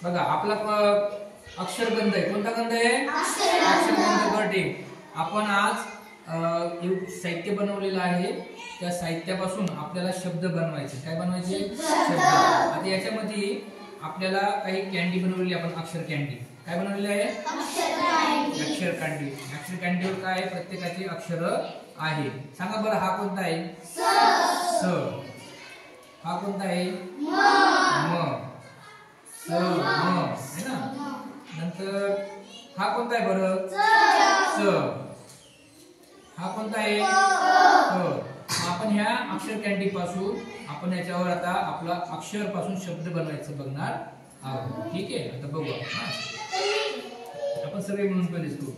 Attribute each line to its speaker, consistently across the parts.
Speaker 1: बघा आपला अक्षरगंध आहे. कोणता गंध आहे? अक्षरगंध. बरं, आपण आज एक साहित्य बनवलेलं आहे. त्या साहित्यापासून आपल्याला शब्द बनवायचे. काय बनवायचे? शब्द. आता याच्यामध्ये आपल्याला काही कॅन्डी बनवलेली आपण अक्षर कॅन्डी. काय बनवलेली आहे? अक्षर कॅन्डी. अक्षर कॅन्डीवर काय प्रत्येकाची अक्षर आहे. सांगा बरं, हा कोणता आहे? स. हा कोणता आहे? म. स म है ना. नंतर हा कोणता आहे बरं? स. हा कोणता आहे? आपण ह्या अक्षर कॅन्डी पासून आपण याच्यावर आता आपला अक्षर पासून शब्द बनवायचं बघणार आहोत. ठीक आहे, आता बघू आपण सगळे मिळून पहिलेच करू.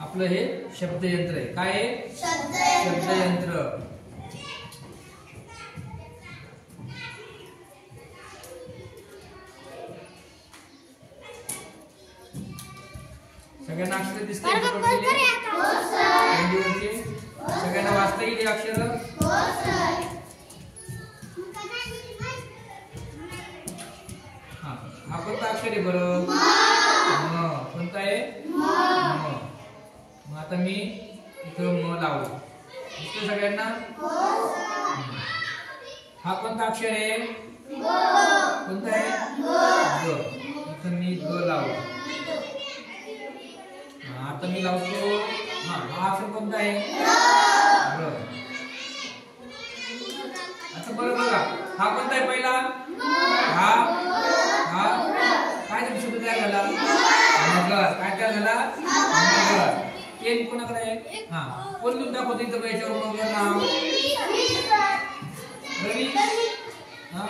Speaker 1: आपलं हे शब्दयंत्र आहे. काय आहे? शब्दयंत्र. सगळ्यांना अक्षर दिसतात? सगळ्यांना वाचता येईल अक्षर? हा कोणता अक्षर आहे बरं? म. कोणता आहे? म. मग आता मी इथं म लावलं. दिसतं सगळ्यांना? हा कोणता अक्षर आहे? कोणता आहे? ग. इथं मी ग लावलं. आता मी लावतो. हा अक्षर कोणता आहे? र. आता बरं बघा, हा कोणता आहे पहिला? हा हा काय शब्द तयार झाला? नगर. काय तयार झाला? नगर. पेन कोणाकडे आहे? हा कोण लिहून दाखवतो इथं याच्यावर नगर नाव? रवी. हा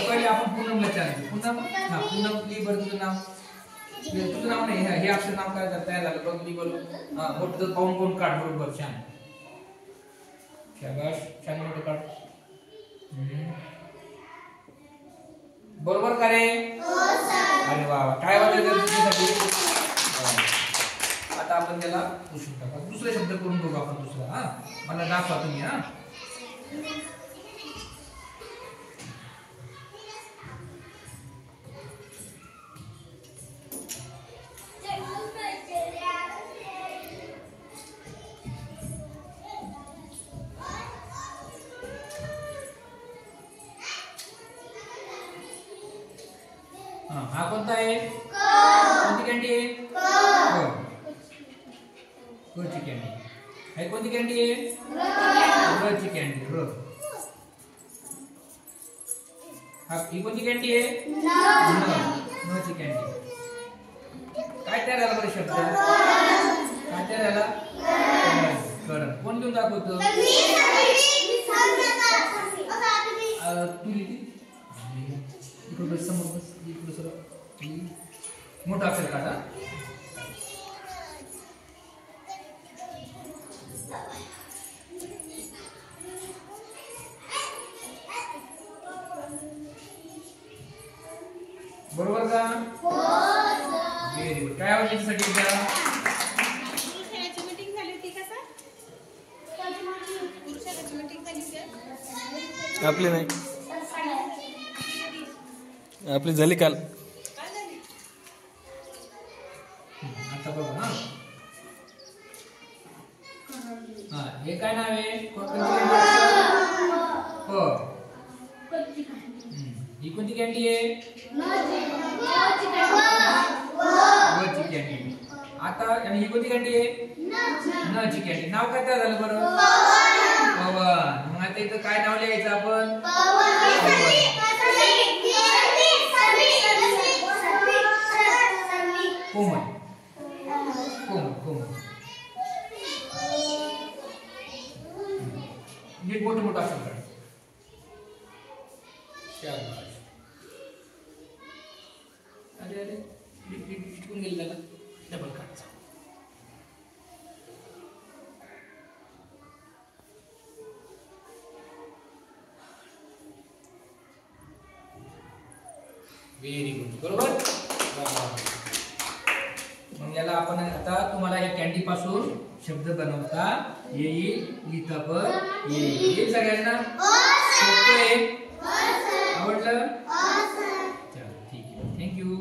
Speaker 1: पहिले आपण पूनमला विचारायचं. पूनम. हा पूनम लिही बरं तुझं नाव. तुझं नाव नाही, हे अक्षर नाव काय तयार झालं बघ. लिही बरं. हा मोठं पाहून कोण काढ बरोबर. छान शाबाश. छान मोठं काढ. बरोबर का रे? अरे वा, काय वाटतं तुझ्यासाठी? आता आपण त्याला पुसून टाका. दुसरा शब्द करून बघू आपण दुसरा. हा मला दाखवा तुम्ही. हा हा कोणता आहे? कोणती कॅन्डी आहे? ची कॅन्डी. हे कोणती कॅन्डी आहे? ची कॅन्डी. ही कोणती कॅन्डी आहे? ची कॅन्डी. काय तयार झाला बरं शब्द? काय तयार झाला? करण. कोण लिहून दाखवतो? तू लिहिली इकडे समोर बस. इकडे सर मोठा अक्षर काढा. बरोबर का? Very good. काय आवडलं याच्यासाठी उद्या?
Speaker 2: मीटिंग झाली होती का सर? मीटिंग झाली सर?
Speaker 3: आपली नाही, आपली झाली काल.
Speaker 1: आता बघा. हा हे काय नाव आहे? ही कोणती कॅन्डी आहे? ची कॅन्डी. आता आणि ही कोणती कॅन्डी आहे? न ची कॅन्डी. नाव काय तयार झालं बरं? पवन. मग आता इथं काय नाव लिहायचं आपण? कोमल. कोमल कोमल. नीट मोठं मोठं अक्षर काढ. अरे अरे चिटकून गेलं त्याला. डबल काढ. Very good. बरोबर. मग याला आपण आता तुम्हाला या कॅन्डी पासून शब्द बनवता येईल, लिहिता पण येईल सगळ्यांना. सोपं आहे, आवडलं? चला ठीक आहे, थँक्यू.